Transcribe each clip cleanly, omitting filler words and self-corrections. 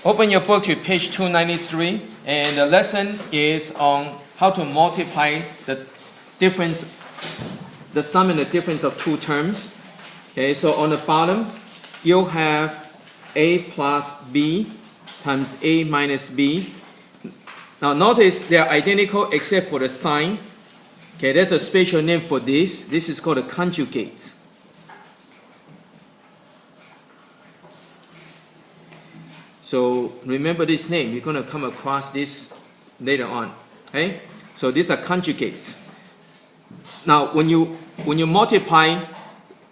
Open your book to page 293, and the lesson is on how to multiply the difference, the sum and the difference of two terms. Okay, so on the bottom, you'll have a plus b times a minus b. Now notice they are identical except for the sign. Okay, there's a special name for this. This is called a conjugate. So remember this name. You're going to come across this later on. Okay, so these are conjugates. Now when you multiply,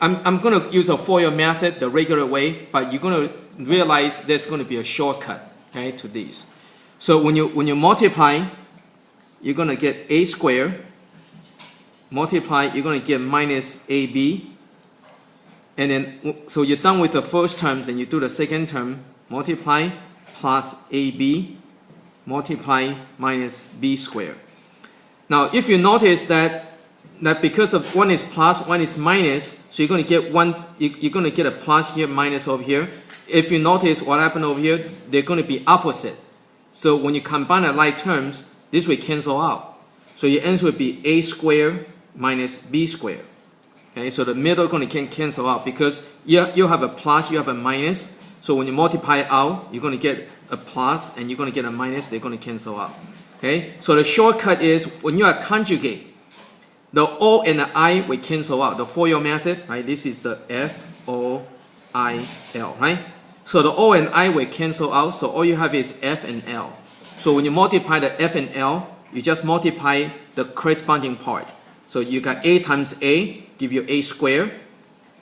I'm going to use a FOIL method, the regular way, but you're going to realize there's going to be a shortcut, okay, to these. So when you multiply, you're going to get a squared. Multiply, you're going to get minus ab. And then, so you're done with the first term, then you do the second term. Multiply plus ab. Multiply minus b squared. Now, if you notice that because of one is plus, one is minus, so you're going to get one. You're going to get a plus here, minus over here. If you notice what happened over here, they're going to be opposite. So when you combine the like terms, this will cancel out. So your answer would be a squared minus b squared. Okay, so the middle is going to cancel out because you have a plus, you have a minus. So when you multiply out, you're going to get a plus and you're going to get a minus. They're going to cancel out. Okay, so the shortcut is when you are conjugate, the O and the I will cancel out. The FOIL method, right? This is the FOIL, right? So the O and I will cancel out. So all you have is F and L. So when you multiply the F and L, you just multiply the corresponding part. So you got a times a, give you a squared,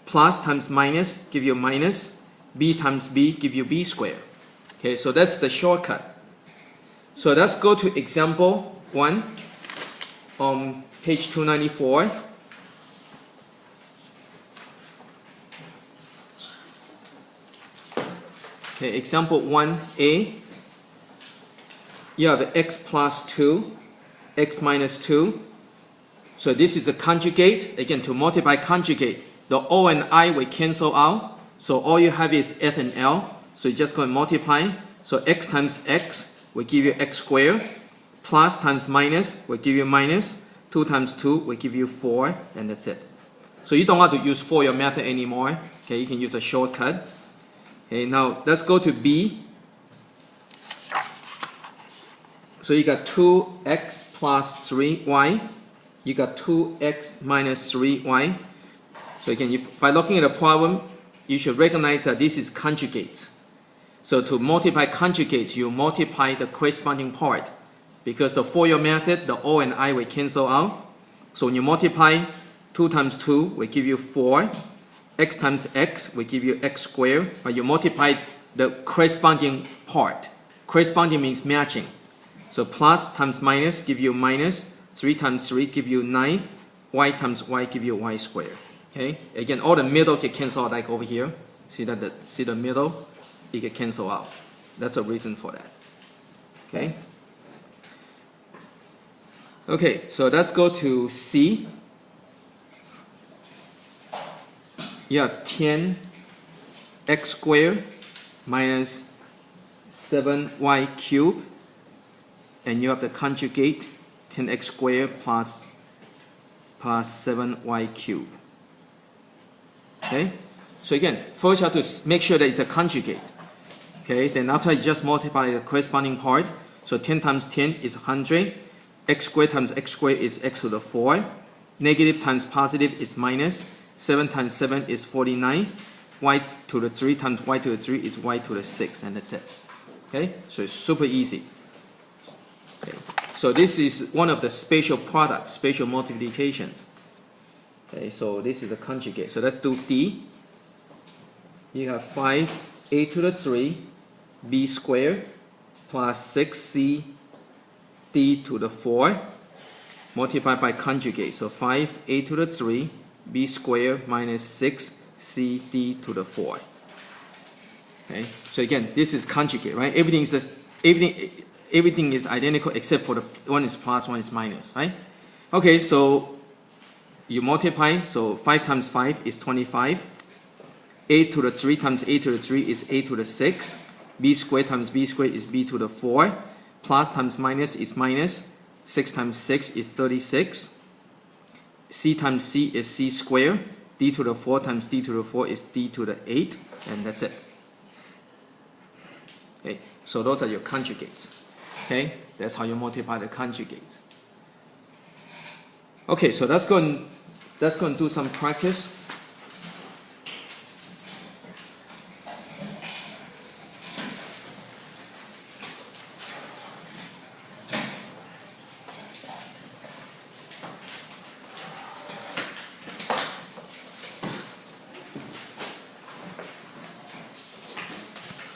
plus times minus, give you minus, b times b, give you b squared. Okay, so that's the shortcut. So let's go to example 1 on page 294. Okay, example 1a. You have x plus 2, x minus 2. So this is a conjugate. Again, to multiply conjugate, the O and I will cancel out. So all you have is F and L. So you just go and multiply. So x times x will give you x squared. Plus times minus will give you minus. 2 times 2 will give you 4. And that's it. So you don't have to use FOIL method anymore. Okay, you can use a shortcut. Okay, now let's go to B. So you got 2x plus 3y. You got 2x minus 3y. So again, by looking at the problem, you should recognize that this is conjugates. So to multiply conjugates, you multiply the corresponding part. Because the FOIL method, the O and I will cancel out. So when you multiply, 2 times 2 will give you 4. X times x will give you x squared. But you multiply the corresponding part. Corresponding means matching. So plus times minus give you minus. 3 times 3 give you 9. Y times y give you y squared. Okay. Again, all the middle can cancel out like over here. See the middle? It can cancel out. That's a reason for that. Okay. Okay, so let's go to C. You have 10x squared minus 7y cubed. And you have the conjugate 10x squared plus 7y cubed. Okay, so again, first you have to make sure that it's a conjugate. Okay, then after you just multiply the corresponding part. So 10 times 10 is 100. X squared times x squared is x to the 4. Negative times positive is minus. 7 times 7 is 49. Y to the 3 times y to the 3 is y to the 6, and that's it. Okay, so it's super easy. Okay. So this is one of the spatial products, spatial multiplications. Okay, so this is a conjugate. So let's do D. You have 5a to the 3 b squared plus 6c d to the 4 multiplied by conjugate. So 5a to the 3 b squared minus 6c d to the 4. Okay, so again, this is conjugate, right? Everything is identical except for the one is plus, one is minus, right? Okay, so you multiply, so 5 times 5 is 25. A to the 3 times a to the 3 is a to the 6. b squared times b squared is b to the 4. Plus times minus is minus. 6 times 6 is 36. C times c is c squared. D to the 4 times d to the 4 is d to the 8. And that's it. Okay, so those are your conjugates. Okay, that's how you multiply the conjugates. Okay, so let's go and do some practice.